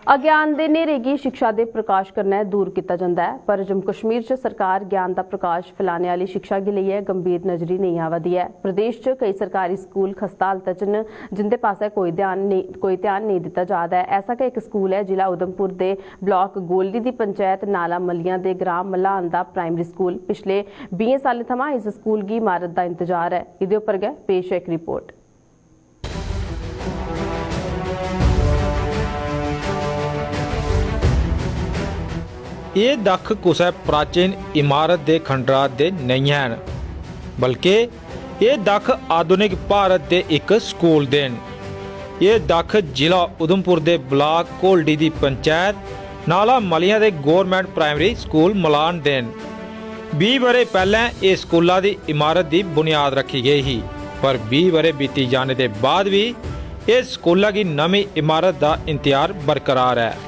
अज्ञान दे नेरे गी शिक्षा दे प्रकाश कन्नै दूर कीता जंदा है, पर जम्मू कश्मीर च सरकार ज्ञान दा प्रकाश फैलाने वाली शिक्षा गी लेइयै गंभीर नजरी नहीं आवा दी है। प्रदेश च कई सरकारी स्कूल खस्ता हालत च न, जिंदे पास्सै कोई ध्यान नहीं दित्ता जा रदा है। ऐसा गै इक स्कूल है जिला उधमपुर दे ब्लॉक गोलडी दी पंचायत नाला मलियां दे ग्राम मलान दा प्राइमरी स्कूल। पिछले 20 सालें थमां इस स्कूल गी इमारत दा इंतजार है। इहदे उप्पर गै पेश है इक रिपोर्ट। ये दक्ख कुसै प्राचीन इमारत के खंडरात दे नहीं हैं, बल्कि ये दक्ख आधुनिक भारत के एक स्कूल दे न। ये दक्ख जिला उधमपुर के ब्लॉक कोलडी की पंचायत नाला मलियां दे गौरमेंट प्राइमरी स्कूल मलान दे न। 20 बरे पहले इस स्कूला की इमारत की बुनियाद रखी गई ही, पर 20 बरे बीती जाने के बाद भी इस स्कूला की नवी इमारत का इंतजार बरकरार है।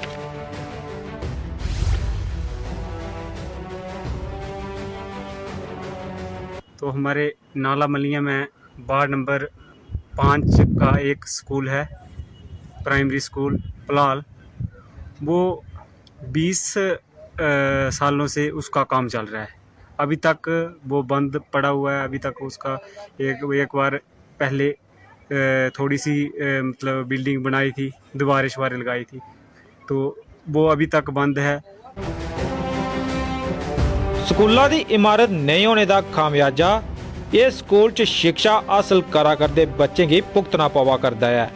तो हमारे नाला मलिया में वार्ड नंबर 5 का एक स्कूल है, प्राइमरी स्कूल पलाल। वो 20 सालों से उसका काम चल रहा है। अभी तक वो बंद पड़ा हुआ है। अभी तक उसका एक बार पहले थोड़ी सी मतलब बिल्डिंग बनाई थी, दीवारें शवारें लगाई थी, तो वो अभी तक बंद है। स्कूलों की इमारत नहीं होने का खामियाजा ये स्कूल च शिक्षा हासिल करा करते बच्चों की भुगतना पवा करता है।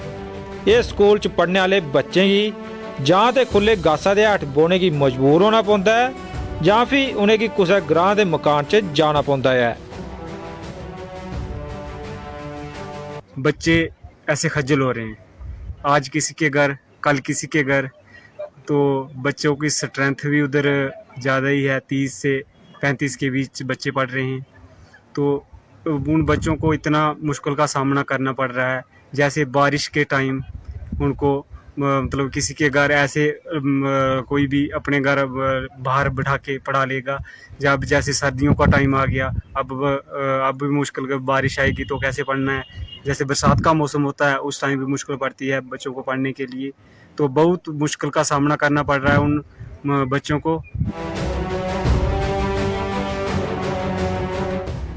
ये स्कूल च पढ़ने वाले बच्चों की जां तो खुले गासा दे हेठ बौने की मजबूर होना पौंदा है, जां फिर उन्हें की कुछ ग्रां के मकान च जाना पौंदा है। बच्चे ऐसे खज्जल हो रहे हैं, आज किसी के घर कल किसी के घर, तो बच्चों की स्ट्रेंथ भी उधर ज़्यादा ही है। 30 से 35 के बीच बच्चे पढ़ रहे हैं, तो उन बच्चों को इतना मुश्किल का सामना करना पड़ रहा है। जैसे बारिश के टाइम उनको मतलब किसी के घर ऐसे कोई भी अपने घर बाहर बिठा के पढ़ा लेगा। जब जैसे सर्दियों का टाइम आ गया, अब भी मुश्किल, बारिश आएगी तो कैसे पढ़ना है। जैसे बरसात का मौसम होता है, उस टाइम भी मुश्किल पड़ती है बच्चों को पढ़ने के लिए। तो बहुत मुश्किल का सामना करना पड़ रहा है उन बच्चों को।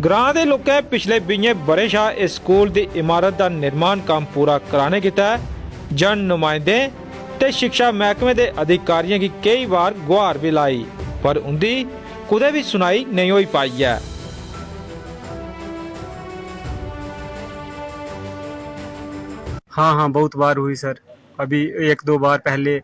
ग्रां के लोगों पिछले 20 बरे शाह इस स्कूल की इमारत का निर्माण काम पूरा कराने किया है। जन नुमाइंदे ते शिक्षा महकमे के अधिकारियों की कई बार गुहार भी लाई, पर उनकी कुदै भी सुनाई नहीं हो पाई है। हाँ, बहुत बार हुई सर। अभी 1-2 बार पहले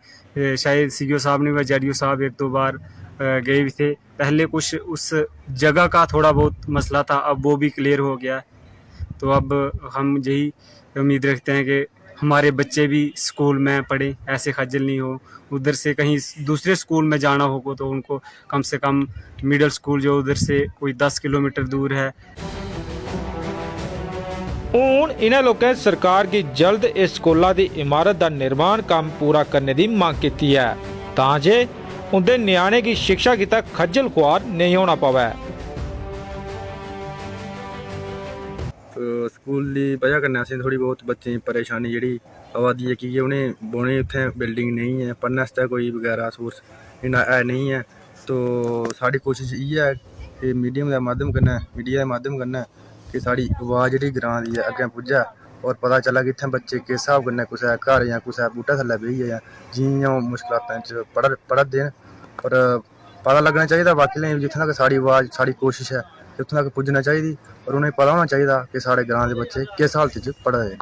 शायद सीओ साहब ने व जेडीओ साहब 1-2 बार गए भी थे। पहले कुछ उस जगह का थोड़ा बहुत मसला था, अब वो भी क्लियर हो गया। तो अब हम यही उम्मीद रखते हैं कि हमारे बच्चे भी स्कूल में पढ़ें, ऐसे खज्जल नहीं हो। उधर से कहीं दूसरे स्कूल में जाना होगा तो उनको कम से कम मिडिल स्कूल जो उधर से कोई 10 किलोमीटर दूर है। हुण इन्हां लोगों सरकार की जल्द इस स्कूलों की इमारत का निर्माण काम पूरा करने की मांग की है, तां जे उनके न्याणे की शिक्षा की तक खज्जल खुआर नहीं होना पवे। तो स्कूल की वजह कन्नै असें थोड़ी बहुत बच्चें गी परेशानी जेह्ड़ी आवा दी है, कि उ'नें बौह्ने उत्थें बिल्डिंग नहीं है, पढ़ने आस्तै कोई बगैरा सोर्स इन्ना है नहीं है। तो साढ़ी कोशिश इ'यै है कि मीडिया दे माध्यम कन्नै कि साढ़ी आवाज़ जेह्ड़ी ग्रां दी है अग्गें पुज्जै, और पता चलै कि इत्थें बच्चे किस स्हाब कन्नै कुसै घर जां कुसै बूह्टे थल्लै बेहियै जां जि'यां मुश्कलातें च पढ़ा दे न। और पता लग्गना चाहिए बाकी जित्थें तक साढ़ी आवाज़ साढ़ी कोशिश है उत्थें तक पुज्जना चाहिए, और उ'नेंगी पता होना चाहिए कि साढ़े ग्रां दे बच्चे किस हालत च पढ़ा दे।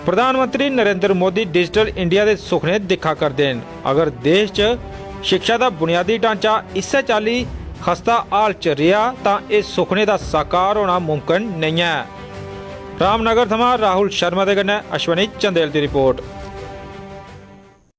प्रधानमंत्री नरेंद्र मोदी डिजिटल इंडिया के सुखने दिखा करते हैं। अगर देश च शिक्षा का बुनियादी ढांचा इस्सै चाल्ली खस्ता हाल च रहा तां इस सुखने का साकार होना मुमकिन नहीं है। रामनगर थमां राहुल शर्मा दे कन्नै अश्वनी चंदेल की रिपोर्ट।